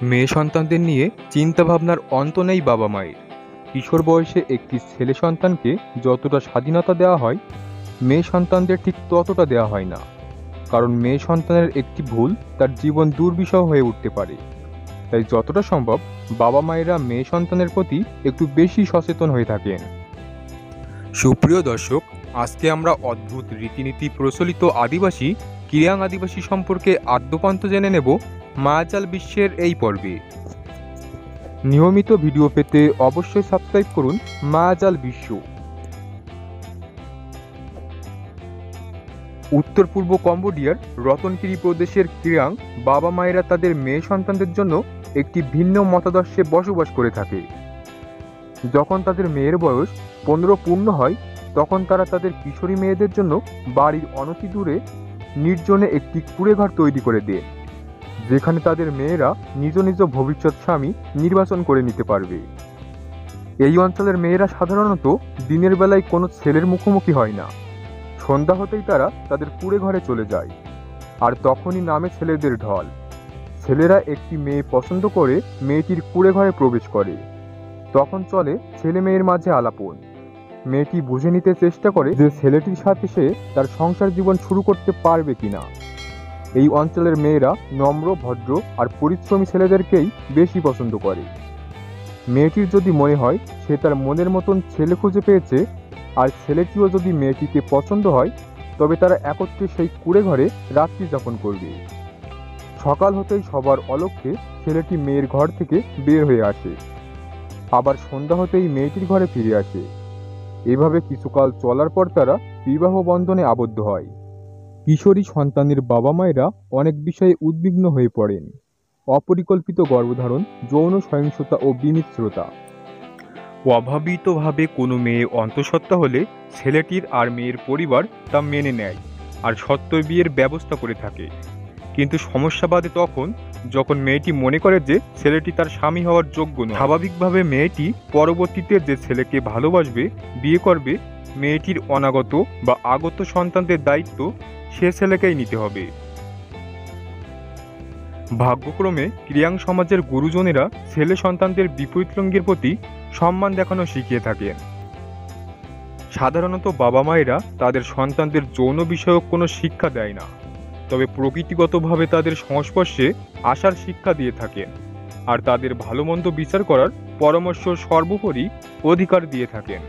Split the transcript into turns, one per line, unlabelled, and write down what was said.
মেয়ে সন্তানদের নিয়ে চিন্তাভাবনার অন্ত নেই বাবা মায়ের। কিশোর বয়সে একটি ছেলে সন্তানকে যতটা স্বাধীনতা দেওয়া হয়, মেয়ে সন্তানদের ঠিক ততটা দেওয়া হয় না। কারণ মেয়ে সন্তানের একটি ভুল তার জীবন দুর্বিষহ হয়ে উঠতে পারে। তাই যতটা সম্ভব বাবা মায়েরা মেয়ে সন্তানের প্রতি একটু বেশি সচেতন হয়ে থাকেন। সুপ্রিয় দর্শক, আজকে আমরা অদ্ভুত রীতিনীতি প্রচলিত আদিবাসী কিরাং আদিবাসী সম্পর্কে আদ্যোপান্ত জেনে নেব মায়াজাল বিশ্বের এই পর্বে। নিয়মিত ভিডিও পেতে অবশ্যই সাবস্ক্রাইব করুন মায়াজাল বিশ্ব। উত্তর পূর্ব কম্বোডিয়ার রতনগিরি প্রদেশের কিরাং বাবা মায়েরা তাদের মেয়ে সন্তানদের জন্য একটি ভিন্ন মতাদর্শে বসবাস করে থাকে। যখন তাদের মেয়ের বয়স 15 পূর্ণ হয়, তখন তারা তাদের কিশোরী মেয়েদের জন্য বাড়ির অনতি দূরে নির্জনে একটি কুঁড়েঘর তৈরি করে দেন, যেখানে তাদের মেয়েরা নিজ নিজ ভবিষ্যৎ স্বামী নির্বাচন করে নিতে পারবে। এই অঞ্চলের মেয়েরা সাধারণত দিনের বেলায় কোনো ছেলের মুখোমুখি হয় না। সন্ধ্যা হতেই তারা তাদের কুঁড়ে ঘরে চলে যায়, আর তখনই নামে ছেলেদের ঢল। ছেলেরা একটি মেয়ে পছন্দ করে মেয়েটির কুঁড়ে ঘরে প্রবেশ করে। তখন চলে ছেলে মেয়ের মাঝে আলাপন। মেয়েটি বুঝে নিতে চেষ্টা করে যে ছেলেটির সাথে সে তার সংসার জীবন শুরু করতে পারবে কিনা। এই অঞ্চলের মেয়েরা নম্র, ভদ্র আর পরিশ্রমী ছেলেদেরকেই বেশি পছন্দ করে। মেয়েটির যদি মনে হয় সে তার মনের মতন ছেলে খুঁজে পেয়েছে, আর ছেলেটিও যদি মেয়েটিকে পছন্দ হয়, তবে তারা একত্রে সেই কুঁড়ে ঘরে রাত্রি যাপন করবে। সকাল হতেই সবার অলক্ষ্যে ছেলেটি মেয়ের ঘর থেকে বের হয়ে আসে, আবার সন্ধ্যা হতেই মেয়েটির ঘরে ফিরে আসে। এভাবে কিছুকাল চলার পর তারা বিবাহ বন্ধনে আবদ্ধ হয়। কিশোরী সন্তানের বাবা মায়েরা অনেক বিষয়ে উদ্বিগ্ন হয়ে পড়েন: অপরিকল্পিত গর্ভধারণ, যৌন সহিংসতা ও বিমিশ্রতা। অভাবিতভাবে কোনো মেয়ে অন্তঃসত্ত্বা হলে ছেলেটির আর মেয়ের পরিবার তা মেনে নেয় আর সত্ত্বর বিয়ের ব্যবস্থা করে থাকে। কিন্তু সমস্যা বাধে তখন, যখন মেয়েটি মনে করে যে ছেলেটি তার স্বামী হওয়ার যোগ্য নয়। স্বাভাবিকভাবে মেয়েটি পরবর্তীতে যে ছেলেকে ভালোবাসবে, বিয়ে করবে, মেয়েটির অনাগত বা আগত সন্তানদের দায়িত্ব সে ছেলেকেই নিতে হবে। ভাগ্যক্রমে কিরাং সমাজের গুরুজনেরা ছেলে সন্তানদের বিপরীত লিঙ্গের প্রতি সম্মান দেখানো শিখিয়ে থাকেন। সাধারণত বাবা মায়েরা তাদের সন্তানদের যৌন বিষয়ক কোনো শিক্ষা দেয় না, তবে প্রকৃতিগতভাবে তাদের সংস্পর্শে আসার শিক্ষা দিয়ে থাকেন, আর তাদের ভালো মন্দ বিচার করার পরামর্শ সর্বোপরি অধিকার দিয়ে থাকেন।